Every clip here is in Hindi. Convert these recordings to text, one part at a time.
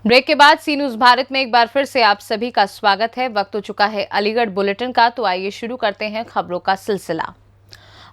ब्रेक के बाद सी न्यूज भारत में एक बार फिर से आप सभी का स्वागत है। वक्त हो चुका है अलीगढ़ बुलेटिन का, तो आइए शुरू करते हैं खबरों का सिलसिला।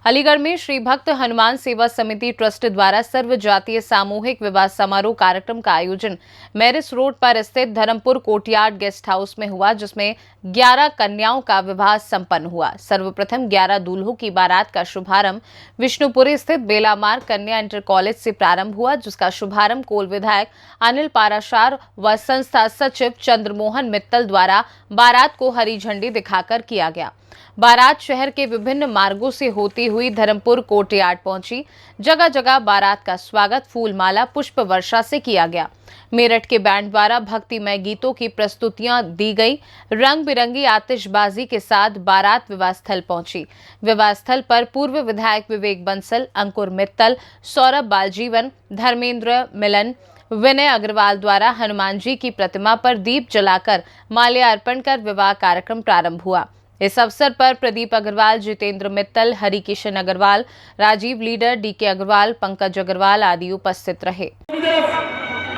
अलीगढ़ में श्री भक्त हनुमान सेवा समिति ट्रस्ट द्वारा सर्व जातीय सामूहिक विवाह समारोह कार्यक्रम का आयोजन मैरिस रोड पर स्थित धर्मपुर कोर्टयार्ड गेस्ट हाउस में हुआ, जिसमें 11 कन्याओं का विवाह संपन्न हुआ। सर्वप्रथम 11 दूल्हों की बारात का शुभारंभ विष्णुपुरी स्थित बेलामार कन्या इंटर कॉलेज से प्रारंभ हुआ, जिसका शुभारंभ कोल विधायक अनिल पाराशार व संस्था सचिव चंद्रमोहन मित्तल द्वारा बारात को हरी झंडी दिखाकर किया गया। बारात शहर के विभिन्न मार्गों से होती हुई धर्मपुर कोर्टयार्ड पहुंची। जगह जगह बारात का स्वागत फूलमाला पुष्प वर्षा से किया गया। मेरठ के बैंड द्वारा भक्तिमय गीतों की प्रस्तुतियां दी गई। रंग बिरंगी आतिशबाजी के साथ बारात विवाह स्थल पहुंची। विवाह स्थल पर पूर्व विधायक विवेक बंसल, अंकुर मित्तल, सौरभ बालजीवन, धर्मेंद्र मिलन, विनय अग्रवाल द्वारा हनुमान जी की प्रतिमा पर दीप जलाकर माल्यार्पण कर विवाह कार्यक्रम प्रारंभ हुआ। इस अवसर पर प्रदीप अग्रवाल, जितेंद्र मित्तल, हरिकिशन अग्रवाल, राजीव लीडर, डीके अग्रवाल, पंकज अग्रवाल आदि उपस्थित रहे।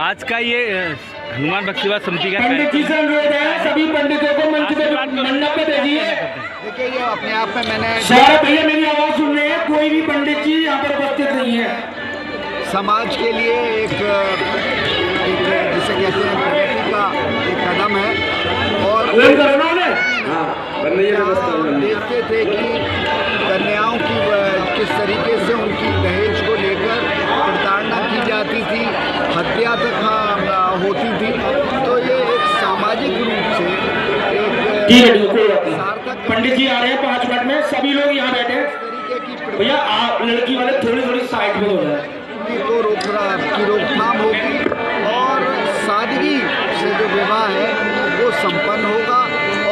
आज का ये हनुमान भक्त सेवा समिति का पंडित जी से अनुरोध है, सभी पंडितों को मंच पे मंडप पे भेजिए। देखिए ये अपने आप में मैंने सारे भैया मेरी आवाज सुन रहे हैं, कोई भी पंडित जी यहाँ पर उपस्थित नहीं है। समाज के लिए एक जिसे कहते हैं प्रगति का एक कदम है और देखते थे कि कन्याओं की किस तरीके से उनकी दहेज को लेकर प्रताड़ना की जाती थी, हत्या तक होती थी। तो ये एक सामाजिक रूप से एक सार्थक। पंडित जी आ रहे हैं 5 मिनट में, सभी लोग यहाँ बैठे हैं। तरीके की भैया आप लड़की वाले थोड़ी साइड में हो जाए को रोकथाम होगी और सादगी से जो विवाह है वो संपन्न होगा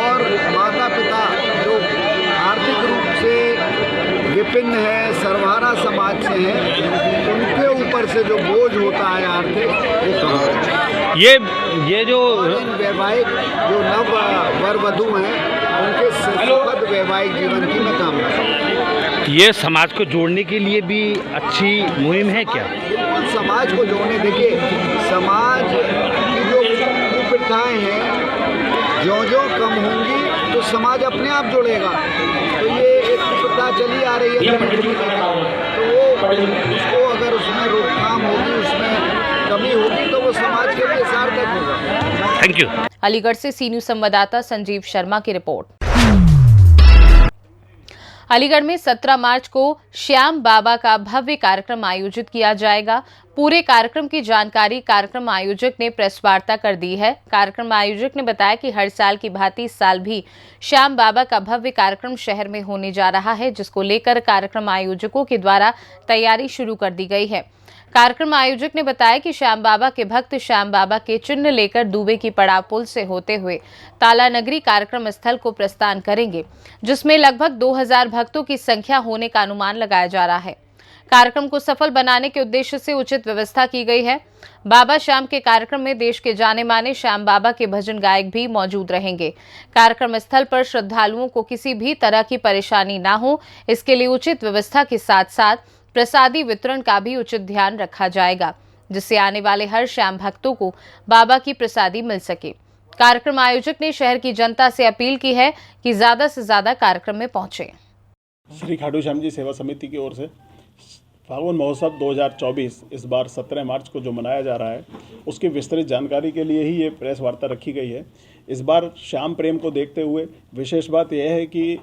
और माता पिता जो आर्थिक रूप से विभिन्न है, सर्वहारा समाज से है, उनके ऊपर से जो बोझ होता है आर्थिक, वो कम होगा। ये जो वैवाहिक जो नव वर वधू हैं उनके सुखद वैवाहिक जीवन की मैं कामना करता हूँ। ये समाज को जोड़ने के लिए भी अच्छी मुहिम है क्या? बिल्कुल समाज को जोड़ने, देखिए समाज की जो कुप्रथाएं हैं जो कम होंगी तो समाज अपने आप जुड़ेगा। तो ये एक कुप्रथा चली आ रही है तो वो उसको अगर उसमें रोकथाम होगी, उसमें कमी होगी तो वो समाज के लिए सार्थक होगा। Thank you. अलीगढ़ से सी न्यूज संवाददाता संजीव शर्मा की रिपोर्ट। अलीगढ़ में 17 मार्च को श्याम बाबा का भव्य कार्यक्रम आयोजित किया जाएगा। पूरे कार्यक्रम की जानकारी कार्यक्रम आयोजक ने प्रेस वार्ता कर दी है। कार्यक्रम आयोजक ने बताया कि हर साल की भांति इस साल भी श्याम बाबा का भव्य कार्यक्रम शहर में होने जा रहा है, जिसको लेकर कार्यक्रम आयोजकों के द्वारा तैयारी शुरू कर दी गई है। कार्यक्रम आयोजक ने बताया कि श्याम बाबा के भक्त श्याम बाबा के चिन्ह लेकर दुबे की पड़ाव पुल से होते हुए ताला नगरी कार्यक्रम स्थल को प्रस्थान करेंगे, जिसमें लगभग 2000 भक्तों की संख्या होने का अनुमान लगाया जा रहा है। कार्यक्रम को सफल बनाने के उद्देश्य से उचित व्यवस्था की गई है। बाबा श्याम के कार्यक्रम में देश के जाने माने श्याम बाबा के भजन गायक भी मौजूद रहेंगे। कार्यक्रम स्थल पर श्रद्धालुओं को किसी भी तरह की परेशानी न हो, इसके लिए उचित व्यवस्था के साथ साथ प्रसादी वितरण का भी उचित ध्यान रखा जाएगा, जिससे आने वाले हर श्याम भक्तों को बाबा की प्रसादी मिल सके। कार्यक्रम आयोजक ने शहर की जनता से अपील की है कि ज्यादा से ज्यादा कार्यक्रम में पहुंचे। श्री खाटू श्याम जी सेवा समिति की ओर से फागुन महोत्सव 2024 इस बार 17 मार्च को जो मनाया जा रहा है, उसकी विस्तृत जानकारी के लिए ही ये प्रेस वार्ता रखी गई है। इस बार श्याम प्रेम को देखते हुए विशेष बात यह है कि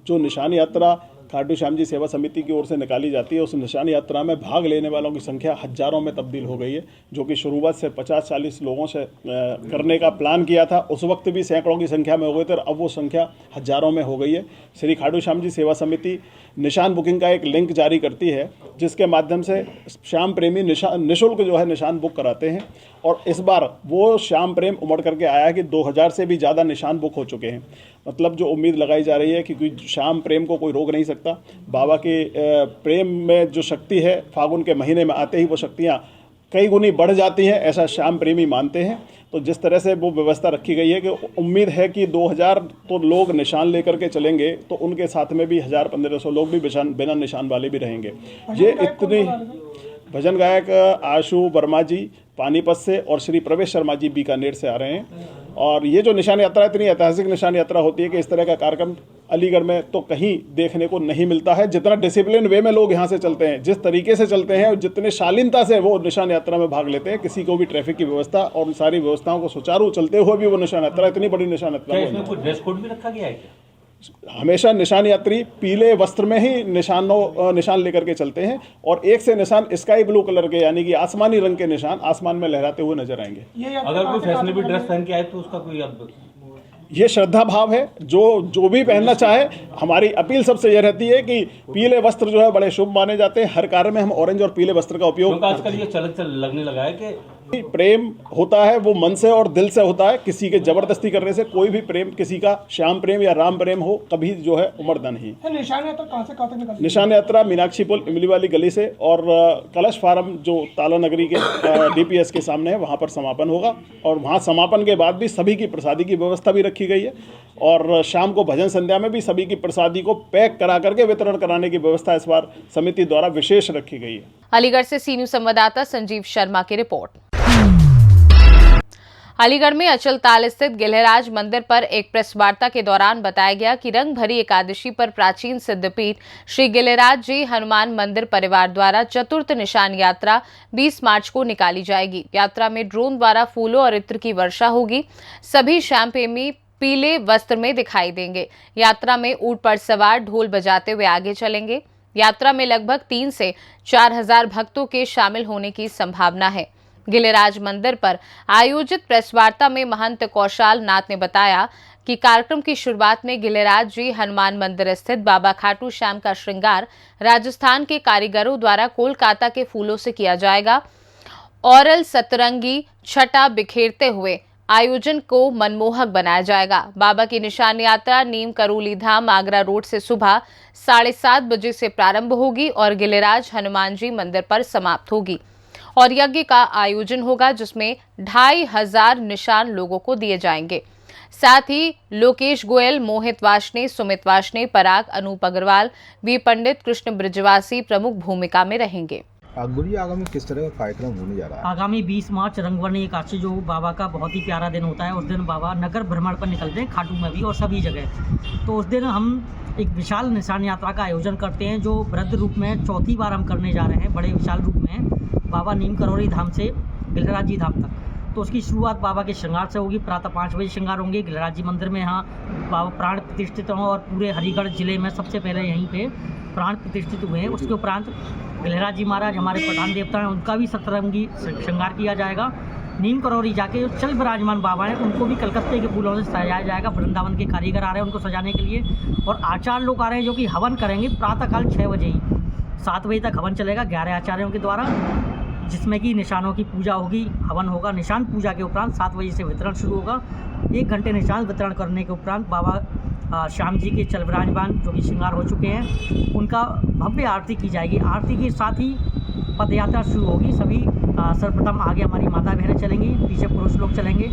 जो निशान यात्रा खाटू श्याम जी सेवा समिति की ओर से निकाली जाती है, उस निशान यात्रा में भाग लेने वालों की संख्या हजारों में तब्दील हो गई है। जो कि शुरुआत से 50-40 लोगों से करने का प्लान किया था, उस वक्त भी सैकड़ों की संख्या में हो गए थे, अब वो संख्या हजारों में हो गई है। श्री खाटू श्याम जी सेवा समिति निशान बुकिंग का एक लिंक जारी करती है, जिसके माध्यम से श्याम प्रेमी निःशुल्क जो है निशान बुक कराते हैं। और इस बार वो श्याम प्रेम उमड़ करके आया है कि 2000 से भी ज़्यादा निशान बुक हो चुके हैं। मतलब जो उम्मीद लगाई जा रही है कि कोई श्याम प्रेम को कोई रोक नहीं सकता। बाबा के प्रेम में जो शक्ति है, फागुन के महीने में आते ही वो शक्तियाँ कई गुनी बढ़ जाती हैं, ऐसा श्याम प्रेमी मानते हैं। तो जिस तरह से वो व्यवस्था रखी गई है कि उम्मीद है कि 2000 तो लोग निशान लेकर के चलेंगे, तो उनके साथ में भी 1000-1500 लोग भी बिना निशान वाले भी रहेंगे। ये इतनी भजन गायक आशु वर्मा जी पानीपत से और श्री प्रवेश शर्मा जी बीकानेर से आ रहे हैं। और ये जो निशान यात्रा इतनी ऐतिहासिक निशान यात्रा होती है कि इस तरह का कार्यक्रम अलीगढ़ में तो कहीं देखने को नहीं मिलता है। जितना डिसिप्लिन वे में लोग यहाँ से चलते हैं, जिस तरीके से चलते हैं और जितने शालीनता से वो निशान यात्रा में भाग लेते हैं, किसी को भी ट्रैफिक की व्यवस्था और उन सारी व्यवस्थाओं को सुचारू चलते हुए भी वो निशान यात्रा, इतनी बड़ी निशान यात्रा, इसमें कोई ड्रेस कोड भी रखा गया है क्या? हमेशा निशान यात्री पीले वस्त्र में ही निशान लेकर के चलते हैं और एक से निशान स्काई ब्लू कलर के यानी कि आसमानी रंग के निशान आसमान में लहराते हुए नजर आएंगे। अगर कोई फैशनेबल ड्रेस पहन के आए तो उसका कोई ये श्रद्धा भाव है, जो भी पहनना चाहे। हमारी अपील सबसे यह रहती है कि पीले वस्त्र जो है बड़े शुभ माने जाते हैं। हर कार्य में हम ऑरेंज और पीले वस्त्र का उपयोग। आजकल ये चल लगने लगा है कि प्रेम होता है वो मन से और दिल से होता है। किसी के जबरदस्ती करने से कोई भी प्रेम, किसी का श्याम प्रेम या राम प्रेम हो, कभी जो है उमड़ता नहीं। निशान यात्रा कहाँ से कहाँ तक निकलती है? निशान यात्रा मीनाक्षी पुल इमली वाली गली से और कलश फार्म जो ताला नगरी के DPS के सामने है वहाँ पर समापन होगा। और वहाँ समापन के बाद भी सभी की प्रसादी की व्यवस्था भी रखी गई है और शाम को भजन संध्या में भी सभी की प्रसादी को पैक करा करके वितरण कराने की व्यवस्था इस बार समिति द्वारा विशेष रखी गई है। अलीगढ़ से सी न्यूज संवाददाता संजीव शर्मा की रिपोर्ट। अलीगढ़ में अचल ताल स्थित गिलहराज मंदिर पर एक प्रेस वार्ता के दौरान बताया गया कि रंग भरी एकादशी पर प्राचीन सिद्धपीठ श्री गिलहराज जी हनुमान मंदिर परिवार द्वारा चतुर्थ निशान यात्रा 20 मार्च को निकाली जाएगी। यात्रा में ड्रोन द्वारा फूलों और इत्र की वर्षा होगी। सभी श्याम प्रेमी पीले वस्त्र में दिखाई देंगे। यात्रा में ऊंट पर सवार ढोल बजाते हुए आगे चलेंगे। यात्रा में लगभग 3 से 4 हजार भक्तों के शामिल होने की संभावना है। गिलहराज मंदिर पर आयोजित प्रेस वार्ता में महंत कौशाल नाथ ने बताया कि कार्यक्रम की शुरुआत में गिलहराज जी हनुमान मंदिर स्थित बाबा खाटू श्याम का श्रृंगार राजस्थान के कारीगरों द्वारा कोलकाता के फूलों से किया जाएगा। औरल सतरंगी छटा बिखेरते हुए आयोजन को मनमोहक बनाया जाएगा। बाबा की निशान यात्रा नीम करोली धाम आगरा रोड से सुबह 7:30 बजे से प्रारंभ होगी और गिलहराज हनुमान जी मंदिर पर समाप्त होगी और यज्ञ का आयोजन होगा जिसमें 2500 निशान लोगों को दिए जाएंगे। साथ ही लोकेश गोयल, मोहित वाशने, सुमित वाशने, पराग, अनूप अग्रवाल, वी पंडित, कृष्ण ब्रजवासी प्रमुख भूमिका में रहेंगे। गुरु आगामी किस तरह का कार्यक्रम होने जा रहा है? आगामी 20 मार्च रंगवर्णी एकादशी जो बाबा का बहुत ही प्यारा दिन होता है, उस दिन बाबा नगर भ्रमण पर निकलते हैं, खाटू में भी और सभी जगह। तो उस दिन हम एक विशाल निशान यात्रा का आयोजन करते हैं जो वृद्ध रूप में चौथी बार हम करने जा रहे हैं, बड़े विशाल रूप में बाबा नीम करोली धाम से गिलहराज जी धाम तक। तो उसकी शुरुआत बाबा के श्रृंगार से होगी। प्रातः 5 बजे श्रृंगार होंगे गिलहराज जी मंदिर में। यहाँ बाबा प्राण प्रतिष्ठित हों और पूरे हरिगढ़ जिले में सबसे पहले यहीं पे प्राण प्रतिष्ठित हुए हैं। उसके उपरांत गिलहराज जी महाराज हमारे प्रधान देवता हैं, उनका भी सतरंगी श्रृंगार किया जाएगा। नीम करौरी जाके जो चल विराजमान बाबा हैं उनको भी कलकत्ते के फूलों से सजाया जाएगा। वृंदावन के कारीगर आ रहे हैं उनको सजाने के लिए और आचार्य लोग आ रहे हैं जो कि हवन करेंगे प्रातःकाल 6 बजे ही। 7 बजे तक हवन चलेगा 11 आचार्यों के द्वारा, जिसमें कि निशानों की पूजा होगी, हवन होगा। निशान पूजा के उपरांत 7 बजे से वितरण शुरू होगा। 1 घंटे निशान वितरण करने के उपरांत बाबा श्याम जी के चल विराजमान जो कि श्रृंगार हो चुके हैं उनका भव्य आरती की जाएगी। आरती के साथ ही पद यात्रा शुरू होगी। सभी सर्वप्रथम आगे हमारी माता बहनें चलेंगी, पीछे पुरुष लोग चलेंगे।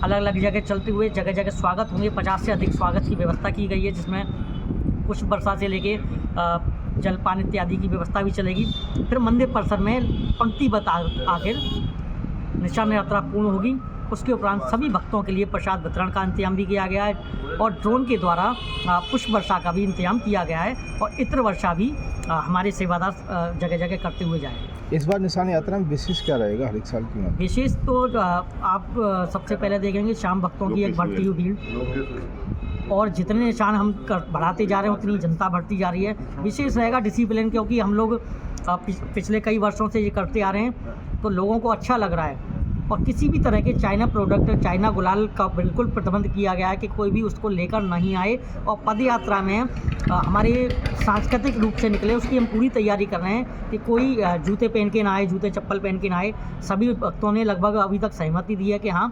अलग अलग जगह चलते हुए जगह जगह स्वागत होंगे। 50 से अधिक स्वागत की व्यवस्था की गई है जिसमें पुष्प वर्षा से लेके जलपान इत्यादि की व्यवस्था भी चलेगी। फिर मंदिर परिसर में पंक्तिबद्ध आखिर निशान यात्रा पूर्ण होगी। उसके उपरांत सभी भक्तों के लिए प्रसाद वितरण का इंतजाम भी किया गया है और ड्रोन के द्वारा पुष्प वर्षा का भी इंतजाम किया गया है और इत्र वर्षा भी हमारे सेवादार जगह जगह करते हुए जाएंगे। इस बार निशान यात्रा में विशेष क्या रहेगा हर एक साल की? विशेष तो आप सबसे पहले देखेंगे शाम भक्तों की एक बढ़ती हुई भीड़ और जितने निशान हम बढ़ाते जा रहे हैं उतनी जनता बढ़ती जा रही है। विशेष रहेगा डिसिप्लिन, क्योंकि हम लोग पिछले कई वर्षों से ये करते आ रहे हैं तो लोगों को अच्छा लग रहा है। और किसी भी तरह के चाइना प्रोडक्ट, चाइना गुलाल का बिल्कुल प्रतिबंध किया गया है कि कोई भी उसको लेकर नहीं आए। और पद यात्रा में हमारे सांस्कृतिक रूप से निकले उसकी हम पूरी तैयारी कर रहे हैं कि कोई जूते पहन के ना आए, जूते चप्पल पहन के ना आए। सभी भक्तों ने लगभग अभी तक सहमति दी है कि हाँ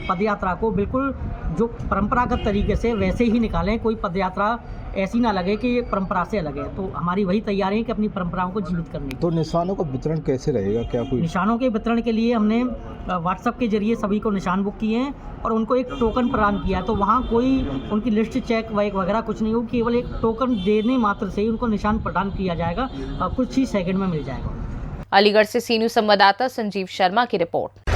पद यात्रा को बिल्कुल जो परंपरागत तरीके से वैसे ही निकालें। कोई पद यात्रा ऐसी ना लगे कि ये परंपरा से अलग है। तो हमारी वही तैयारी है कि अपनी परंपराओं को जीवित करने की। तो निशानों का वितरण कैसे रहेगा? क्या कोई निशानों के वितरण के लिए हमने व्हाट्सएप के जरिए सभी को निशान बुक किए हैं और उनको एक टोकन प्रदान किया है। तो वहाँ कोई उनकी लिस्ट चेक वगैरह कुछ नहीं होगी, केवल एक टोकन देने मात्र से ही उनको निशान प्रदान किया जाएगा और कुछ ही सेकंड में मिल जाएगा। अलीगढ़ से सी न्यूज संवाददाता संजीव शर्मा की रिपोर्ट।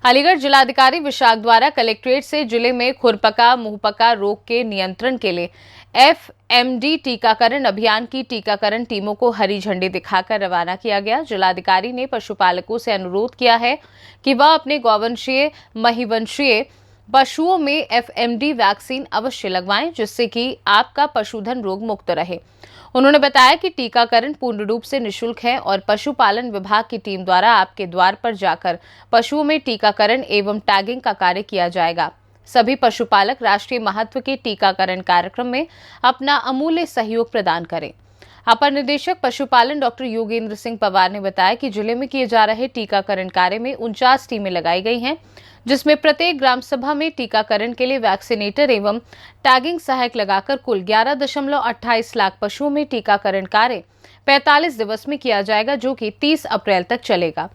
अलीगढ़ जिलाधिकारी विशाख द्वारा कलेक्ट्रेट से जिले में खुरपका मुंहपका रोग के नियंत्रण के लिए FMD टीकाकरण अभियान की टीकाकरण टीमों को हरी झंडी दिखाकर रवाना किया गया। जिलाधिकारी ने पशुपालकों से अनुरोध किया है कि वह अपने गौवंशीय महिवंशीय पशुओं में FMD वैक्सीन अवश्य लगवाएं, जिससे कि आपका पशुधन रोग मुक्त रहे। उन्होंने बताया कि टीकाकरण पूर्ण रूप से निःशुल्क है और पशुपालन विभाग की टीम द्वारा आपके द्वार पर जाकर पशुओं में टीकाकरण एवं टैगिंग का कार्य किया जाएगा। सभी पशुपालक राष्ट्रीय महत्व के टीकाकरण कार्यक्रम में अपना अमूल्य सहयोग प्रदान करें। अपर निदेशक पशुपालन डॉक्टर योगेंद्र सिंह पवार ने बताया कि जिले में किए जा रहे टीकाकरण कार्य में 49 टीमें लगाई गई हैं, जिसमें प्रत्येक ग्राम सभा में टीकाकरण के लिए वैक्सीनेटर एवं टैगिंग सहायक लगाकर कुल 11.28 लाख पशुओं में टीकाकरण कार्य 45 दिवस में किया जाएगा, जो कि 30 अप्रैल तक चलेगा।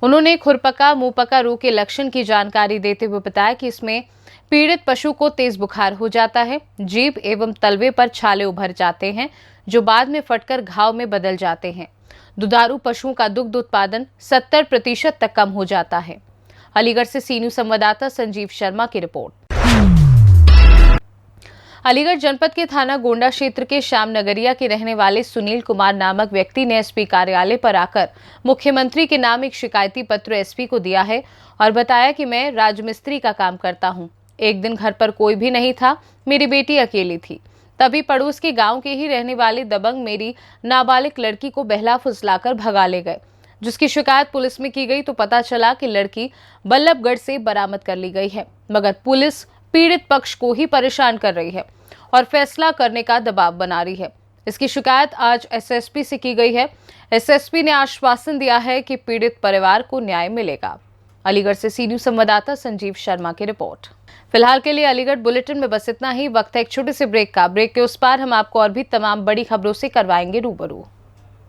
उन्होंने खुरपका मुंहपका रोग के लक्षण की जानकारी देते हुए बताया कि इसमें पीड़ित पशु को तेज बुखार हो जाता है, जीभ एवं तलवे पर छाले उभर जाते हैं, जो बाद में फटकर घाव में बदल जाते हैं। दुधारू पशुओं का दुग्ध उत्पादन 70% तक कम हो जाता है। अलीगढ़ से सी न्यूज संवाददाता संजीव शर्मा की रिपोर्ट। अलीगढ़ जनपद के थाना गोंडा क्षेत्र के श्याम नगरिया के रहने वाले सुनील कुमार नामक व्यक्ति ने एसपी कार्यालय पर आकर मुख्यमंत्री के नाम एक शिकायती पत्र एसपी को दिया है और बताया कि मैं राजमिस्त्री का काम करता हूं। एक दिन घर पर कोई भी नहीं था, मेरी बेटी अकेली थी। तभी पड़ोस के गांव के ही रहने वाले दबंग मेरी नाबालिग लड़की को बहला फुसलाकर भगा ले गए, जिसकी शिकायत पुलिस में की गई तो पता चला कि लड़की बल्लभगढ़ से बरामद कर ली गई है, मगर पुलिस पीड़ित पक्ष को ही परेशान कर रही है और फैसला करने का दबाव बना रही है। इसकी शिकायत आज एसएसपी से की गई है। एसएसपी ने आश्वासन दिया है कि पीड़ित परिवार को न्याय मिलेगा। अलीगढ़ से सी न्यूज संवाददाता संजीव शर्मा की रिपोर्ट। फिलहाल के लिए अलीगढ़ बुलेटिन में बस इतना ही। वक्त है एक छोटे से ब्रेक का। ब्रेक के उस पार हम आपको और भी तमाम बड़ी खबरों से करवाएंगे रूबरू।